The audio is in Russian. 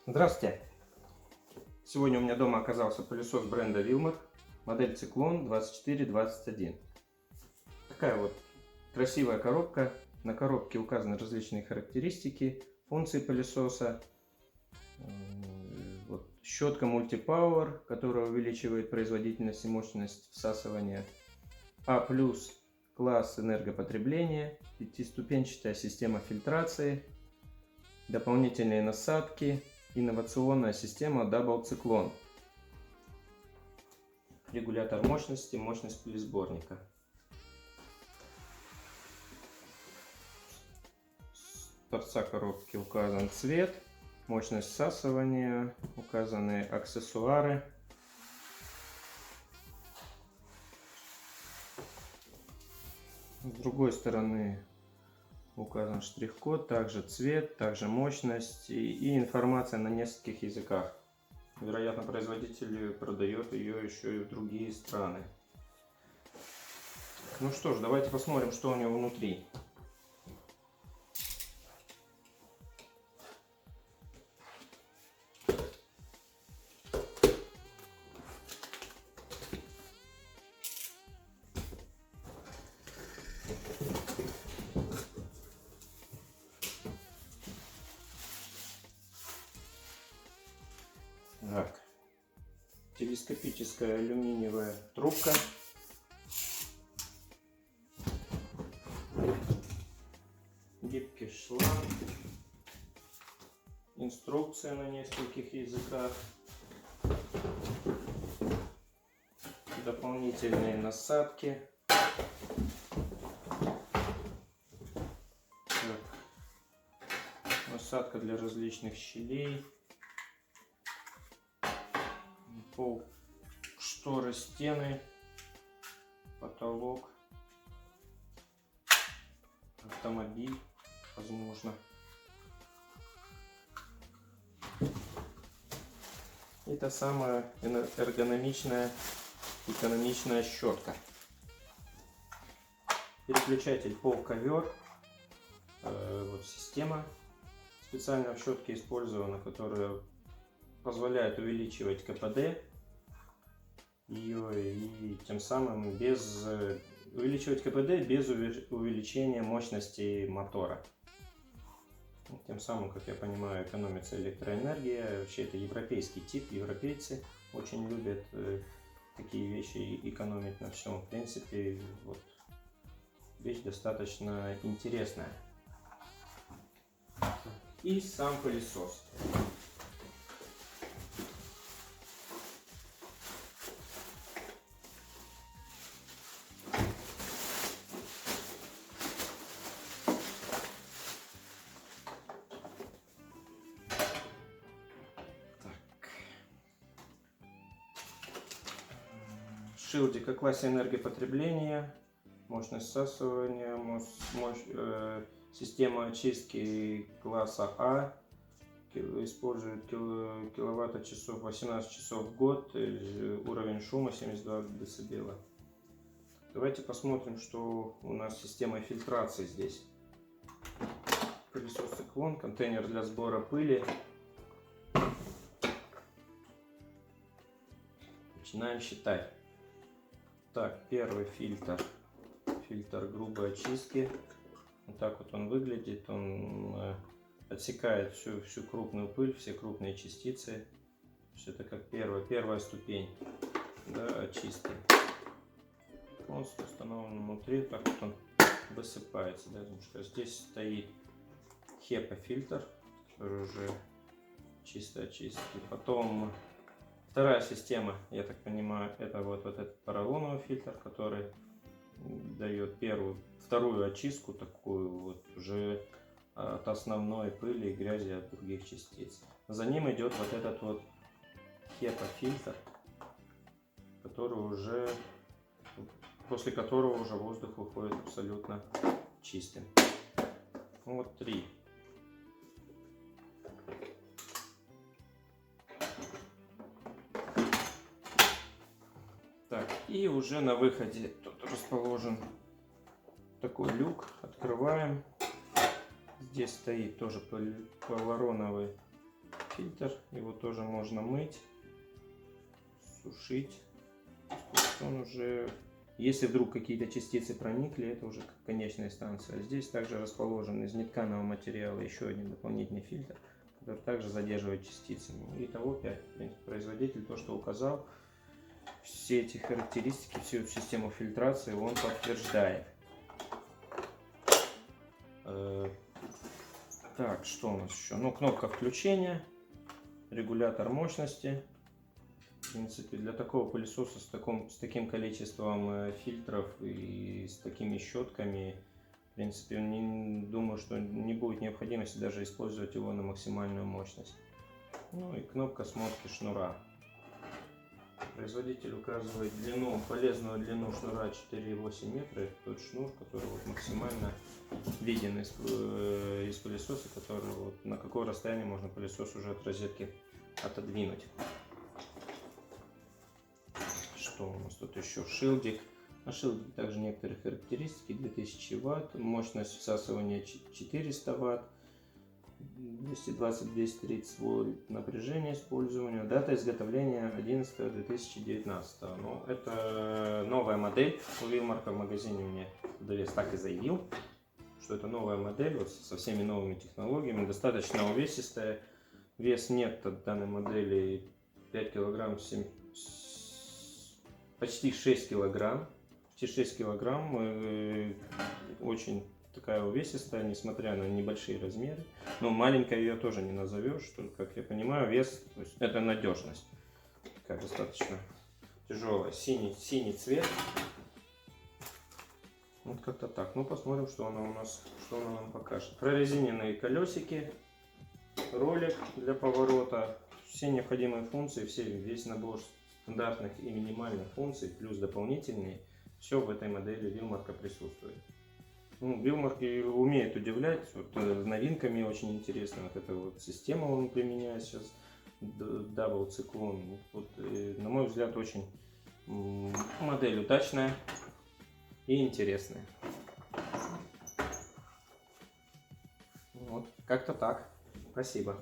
Здравствуйте! Сегодня у меня дома оказался пылесос бренда Wilmot, модель Циклон 2421. Такая вот красивая коробка. На коробке указаны различные характеристики, функции пылесоса. Вот, щетка Multi-Power, которая увеличивает производительность и мощность всасывания. А+, класс энергопотребления, пятиступенчатая система фильтрации, дополнительные насадки, инновационная система Double Cyclone, регулятор мощности, мощность пылесборника. С торца коробки указан цвет, мощность всасывания, указаны аксессуары. С другой стороны указан штрих-код, также цвет, также мощность и информация на нескольких языках. Вероятно, производитель продает ее еще и в другие страны. Ну что ж, давайте посмотрим, что у него внутри. Так. Телескопическая алюминиевая трубка. Гибкий шланг. Инструкция на нескольких языках. Дополнительные насадки. Так. Насадка для различных щелей. Пол, шторы, стены, потолок, автомобиль, возможно. Это самая эргономичная, экономичная щетка. Переключатель пол-ковер. Вот система специально в щетке использована, которая позволяет увеличивать КПД ее и тем самым увеличивать КПД без увеличения мощности мотора. Тем самым, как я понимаю, экономится электроэнергия. Вообще это европейский тип, европейцы очень любят такие вещи экономить на всем. В принципе, вот, вещь достаточно интересная. И сам пылесос. Шилдик о классе энергопотребления, мощность всасывания, система очистки класса А, использует киловатт-часов 18 часов в год, уровень шума 72 дБ. Давайте посмотрим, что у нас с системой фильтрации здесь. Пылесос Циклон, контейнер для сбора пыли. Начинаем считать. Так, первый фильтр грубой очистки. Вот так вот он выглядит. Он отсекает всю крупную пыль, все крупные частицы. Это как первая ступень, да, очистки. Он установлен внутри, так вот он высыпается. Да, здесь стоит HEPA-фильтр, который уже чисто очистки. Потом вторая система, я так понимаю, это вот этот поролоновый фильтр, который дает вторую очистку, такую вот уже от основной пыли и грязи от других частиц. За ним идет вот этот вот HEPA-фильтр, после которого уже воздух выходит абсолютно чистым. Вот 3. Так, и уже на выходе тут расположен такой люк. Открываем. Здесь стоит тоже поролоновый фильтр. Его тоже можно мыть, сушить. Он уже, если вдруг какие-то частицы проникли, это уже конечная станция. Здесь также расположен из нетканого материала еще один дополнительный фильтр, который также задерживает частицы. Итого 5. В принципе, производитель то, что указал, все эти характеристики, всю эту систему фильтрации он подтверждает. Так, что у нас еще? Ну, кнопка включения, регулятор мощности. В принципе, для такого пылесоса с таким количеством фильтров и с такими щетками, в принципе, думаю, что не будет необходимости даже использовать его на максимальную мощность. Ну и кнопка смотки шнура. Производитель указывает длину, полезную длину шнура 4,8 метра. Это тот шнур, который вот максимально виден из пылесоса, который вот, на какое расстояние можно пылесос уже от розетки отодвинуть. Что у нас тут еще? Шилдик. На шилдике также некоторые характеристики. 2000 Вт, мощность всасывания 400 Вт, 220-230 вольт напряжение использования. Дата изготовления 11/2019. Ну, это новая модель. У Вилмарка в магазине мне продавец так и заявил, что это новая модель вот, со всеми новыми технологиями. Достаточно увесистая. Вес нет от данной модели 5 килограмм, почти 6 килограмм. Почти 6 килограмм. Очень такая увесистая, несмотря на небольшие размеры. Но маленькая ее тоже не назовешь, что, как я понимаю, вес, то есть это надежность. Такая достаточно тяжелая. Синий цвет. Вот как-то так. Ну, посмотрим, что она у нас, что она нам покажет. Прорезиненные колесики, ролик для поворота, все необходимые функции, весь набор стандартных и минимальных функций, плюс дополнительные, все в этой модели Вилмарка присутствует. Ну, Вилмарк умеет удивлять, вот, новинками очень интересно. Вот эта вот система он применяет сейчас, Double Циклон. Вот, на мой взгляд, очень модель удачная и интересная. Вот, как-то так. Спасибо.